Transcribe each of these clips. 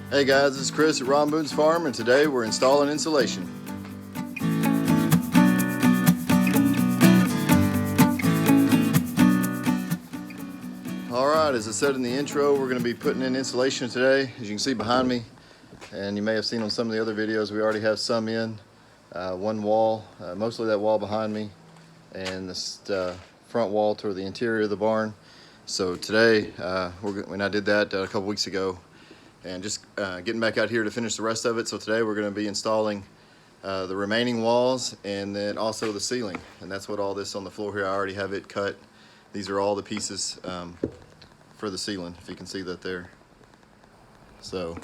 Hey guys, this is Chris at RonBootsFarm, and today we're installing insulation. Alright, as I said in the intro, we're going to be putting in insulation today. As you can see behind me, and you may have seen on some of the other videos, we already have some in. One wall, mostly that wall behind me, and this front wall toward the interior of the barn. So today, when I did that a couple weeks ago, and just getting back out here to finish the rest of it. So today we're going to be installing the remaining walls and then also the ceiling. And that's what all this on the floor here, I already have it cut. These are all the pieces for the ceiling, if you can see that there. So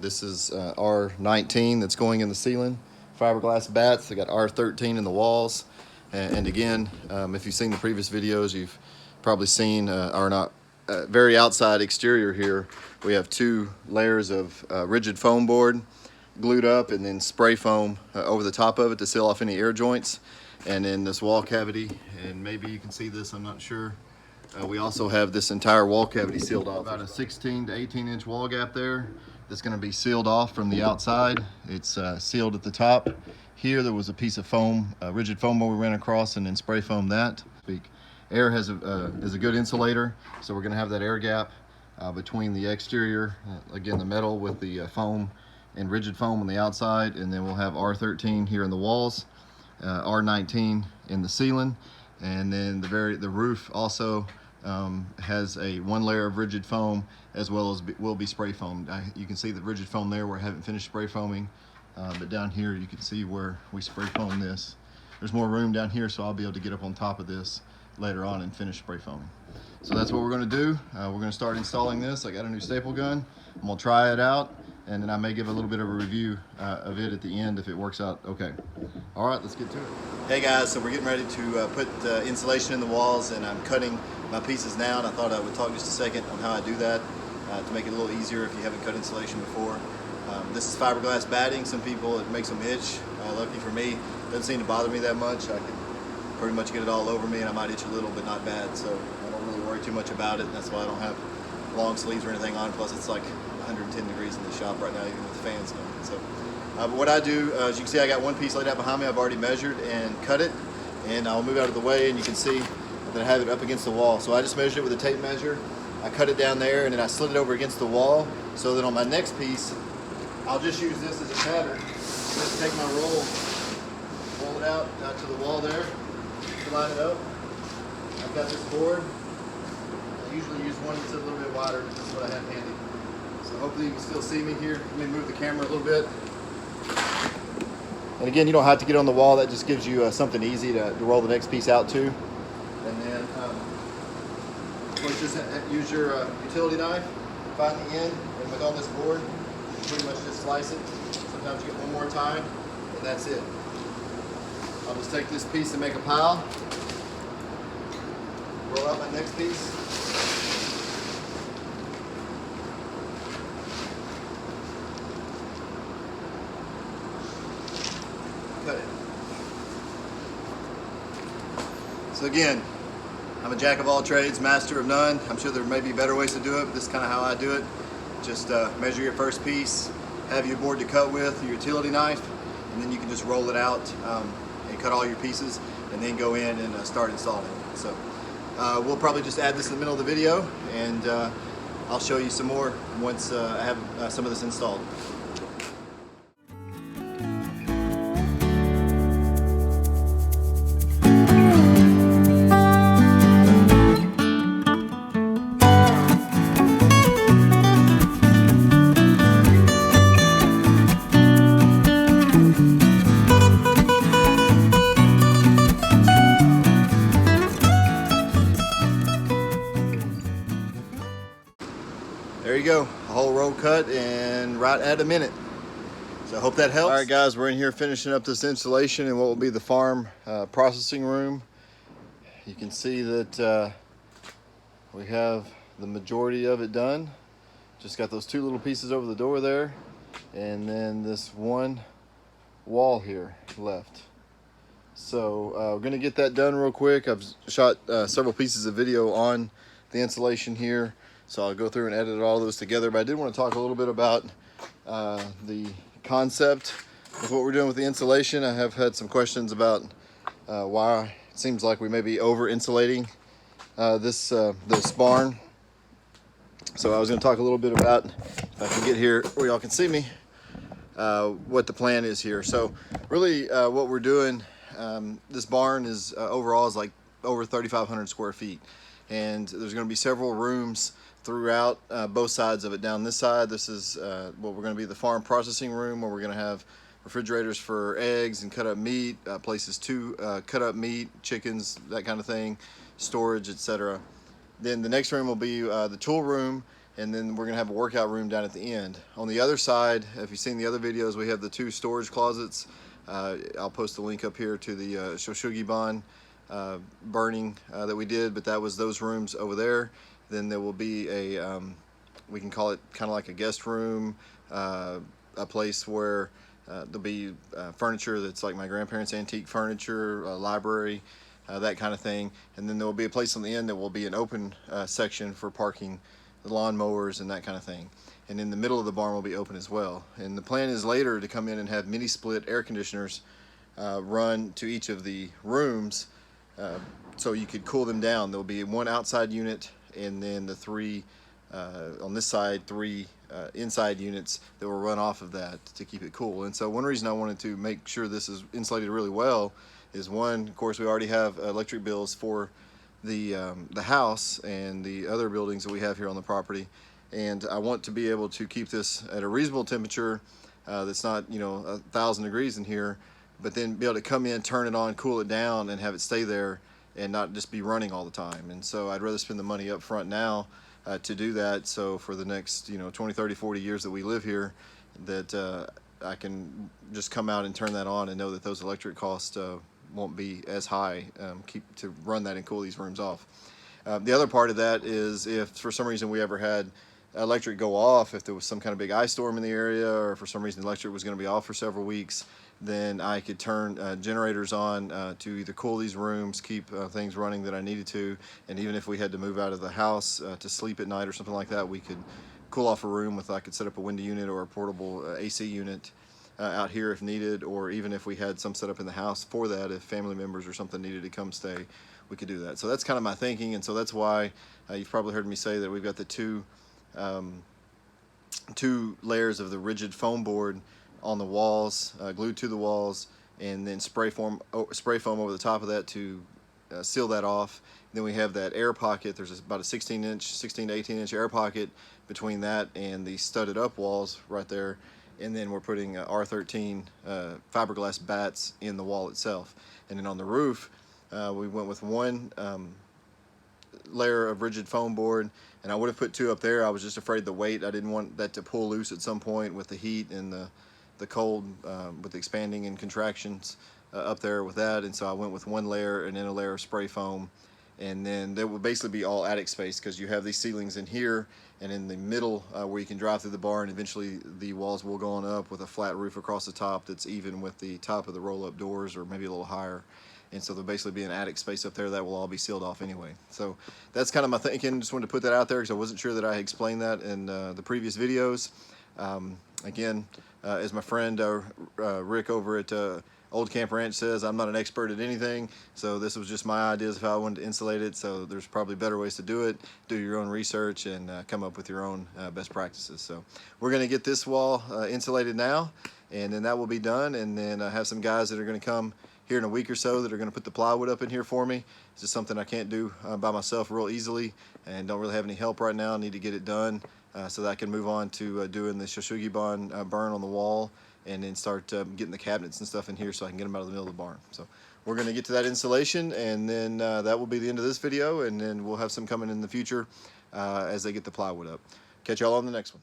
this is R19 that's going in the ceiling. Fiberglass bats, they got R13 in the walls. And again, if you've seen the previous videos, you've probably seen, very outside exterior here, we have two layers of rigid foam board glued up and then spray foam over the top of it to seal off any air joints. And in this wall cavity, and maybe you can see this, I'm not sure, we also have this entire wall cavity sealed off. About a 16 to 18 inch wall gap there that's going to be sealed off from the outside. It's sealed at the top. Here there was a piece of foam, rigid foam board we ran across and then spray foam that. Air is a good insulator, so we're going to have that air gap between the exterior, again the metal with the foam and rigid foam on the outside, and then we'll have R13 here in the walls, R19 in the ceiling, and then the roof also has one layer of rigid foam as well as will be spray foamed. You can see the rigid foam there where I haven't finished spray foaming, but down here you can see where we spray foam this. There's more room down here, so I'll be able to get up on top of this later on and finish spray foaming. So that's what we're going to do. We're going to start installing this. I got a new staple gun. I'm going to try it out, and then I may give a little bit of a review of it at the end if it works out okay. All right, let's get to it. Hey guys, so we're getting ready to put insulation in the walls, and I'm cutting my pieces now, and I thought I would talk just a second on how I do that to make it a little easier if you haven't cut insulation before. This is fiberglass batting. Some people, it makes them itch. Lucky for me, it doesn't seem to bother me that much. I can pretty much get it all over me, and I might itch a little, but not bad, so I don't really worry too much about it. That's why I don't have long sleeves or anything on. Plus it's like 110 degrees in the shop right now, even with the fans going. So but what I do, as you can see, I got one piece laid out behind me. I've already measured and cut it, and I'll move out of the way, and you can see that I have it up against the wall. So I just measured it with a tape measure. I cut it down there, and then I slid it over against the wall, so that on my next piece I'll just use this as a pattern. Just take my roll it out to the wall there to line it up. I've got this board. I usually use one that's a little bit wider, but this is what I have handy. So hopefully you can still see me here. Let me move the camera a little bit. And again, you don't have to get on the wall. That just gives you something easy to roll the next piece out to. And then just use your utility knife, find the end, and with on this board, you pretty much just slice it. Sometimes you get one more time, and that's it. I'll just take this piece and make a pile. Roll out my next piece. Cut it. So again, I'm a jack of all trades, master of none. I'm sure there may be better ways to do it, but this is kind of how I do it. Just measure your first piece, have your board to cut with, your utility knife, and then you can just roll it out and cut all your pieces, and then go in and start installing. So we'll probably just add this in the middle of the video, and I'll show you some more once I have some of this installed. There you go, a whole row cut and right at a minute. So I hope that helps. All right guys, we're in here finishing up this installation in what will be the farm processing room. You can see that we have the majority of it done. Just got those two little pieces over the door there, and then this one wall here left. So we're gonna get that done real quick. I've shot several pieces of video on the insulation here, so I'll go through and edit all those together. But I did want to talk a little bit about the concept of what we're doing with the insulation. I have had some questions about why it seems like we may be over insulating this barn. So I was going to talk a little bit about, if I can get here where y'all can see me, what the plan is here. So really what we're doing, this barn is overall is like over 3,500 square feet, and there's going to be several rooms throughout both sides of it. Down this side, this is what we're going to be the farm processing room, where we're going to have refrigerators for eggs and cut up meat, places to cut up meat, chickens, that kind of thing, storage, etc. Then the next room will be the tool room, and then we're going to have a workout room down at the end. On the other side, if you've seen the other videos, we have the 2 storage closets. I'll post the link up here to the Shoshugiban burning that we did, but that was those rooms over there. Then there will be a, we can call it kind of like a guest room, a place where there'll be furniture that's like my grandparents' antique furniture, a library, that kind of thing. And then there will be a place on the end that will be an open section for parking the lawn mowers and that kind of thing. And in the middle of the barn will be open as well. And the plan is later to come in and have mini split air conditioners run to each of the rooms, so you could cool them down. There'll be 1 outside unit, and then the 3 on this side, 3 inside units that will run off of that to keep it cool. And so one reason I wanted to make sure this is insulated really well is, one, of course, we already have electric bills for the house and the other buildings that we have here on the property, and I want to be able to keep this at a reasonable temperature that's not 1,000 degrees in here, but then be able to come in, turn it on, cool it down, and have it stay there and not just be running all the time. And so I'd rather spend the money up front now to do that, so for the next 20, 30, 40 years that we live here, that I can just come out and turn that on and know that those electric costs won't be as high, to run that and cool these rooms off. The other part of that is, if for some reason we ever had electric go off, if there was some kind of big ice storm in the area, or for some reason the electric was going to be off for several weeks, then I could turn generators on to either cool these rooms, keep things running that I needed to, and even if we had to move out of the house to sleep at night or something like that, we could cool off a room with, I could set up a window unit or a portable AC unit out here if needed, or even if we had some set up in the house for that, if family members or something needed to come stay, we could do that. So that's kind of my thinking, and so that's why you've probably heard me say that we've got the two layers of the rigid foam board on the walls, glued to the walls, and then spray foam over the top of that to seal that off. Then we have that air pocket. There's about a 16 to 18 inch air pocket between that and the studded up walls right there. And then we're putting R13 fiberglass bats in the wall itself. And then on the roof, we went with 1 layer of rigid foam board, and I would have put 2 up there. I was just afraid the weight, I didn't want that to pull loose at some point with the heat and the cold, with the expanding and contractions up there with that. And so I went with 1 layer and then a layer of spray foam, and then there would basically be all attic space, because you have these ceilings in here and in the middle where you can drive through the barn. Eventually the walls will go on up with a flat roof across the top that's even with the top of the roll-up doors, or maybe a little higher. And so there'll basically be an attic space up there that will all be sealed off anyway. So that's kind of my thinking. Just wanted to put that out there because I wasn't sure that I had explained that in the previous videos. Again, as my friend Rick over at Old Camp Ranch says, I'm not an expert at anything, so this was just my ideas of how I wanted to insulate it. So there's probably better ways to do it. Do your own research and come up with your own best practices. So we're going to get this wall insulated now, and then that will be done, and then have some guys that are going to come here in a week or so that are going to put the plywood up in here for me. It's just something I can't do by myself real easily, and don't really have any help right now. I need to get it done so that I can move on to doing the Shoshugiban burn on the wall, and then start getting the cabinets and stuff in here so I can get them out of the middle of the barn. So we're going to get to that insulation, and then that will be the end of this video, and then we'll have some coming in the future as they get the plywood up. Catch y'all on the next one.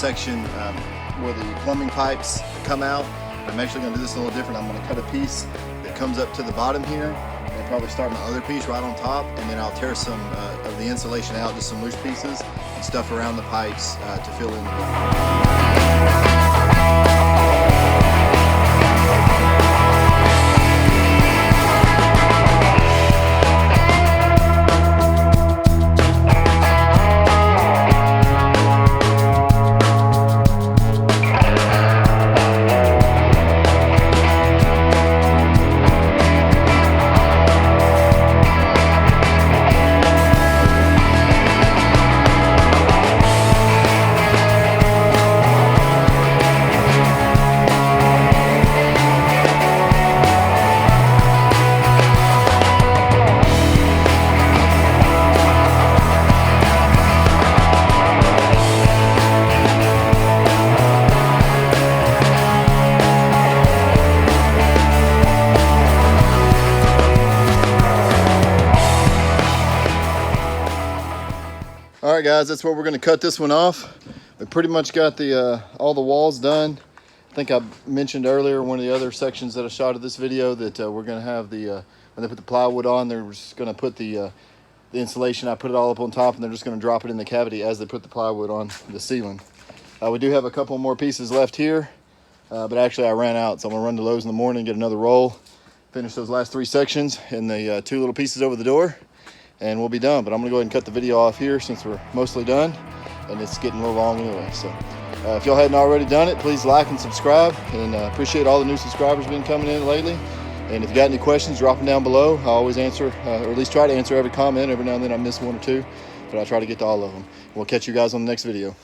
section where the plumbing pipes come out. I'm actually going to do this a little different. I'm going to cut a piece that comes up to the bottom here, and probably start my other piece right on top, and then I'll tear some of the insulation out, just some loose pieces, and stuff around the pipes to fill in the gap. All right, guys, that's where we're going to cut this one off. We pretty much got the all the walls done. I think I mentioned earlier, one of the other sections that I shot of this video, that we're going to have the when they put the plywood on, they're just going to put the insulation. I put it all up on top, and they're just going to drop it in the cavity as they put the plywood on the ceiling. We do have a couple more pieces left here, but actually I ran out, so I'm going to run to Lowe's in the morning, get another roll, finish those last 3 sections and the 2 little pieces over the door, and we'll be done. But I'm gonna go ahead and cut the video off here since we're mostly done, and it's getting a little long anyway. So if y'all hadn't already done it, please like and subscribe, and appreciate all the new subscribers been coming in lately. And if you got any questions, drop them down below. I always answer, or at least try to answer every comment. Every now and then I miss 1 or 2, but I try to get to all of them. We'll catch you guys on the next video.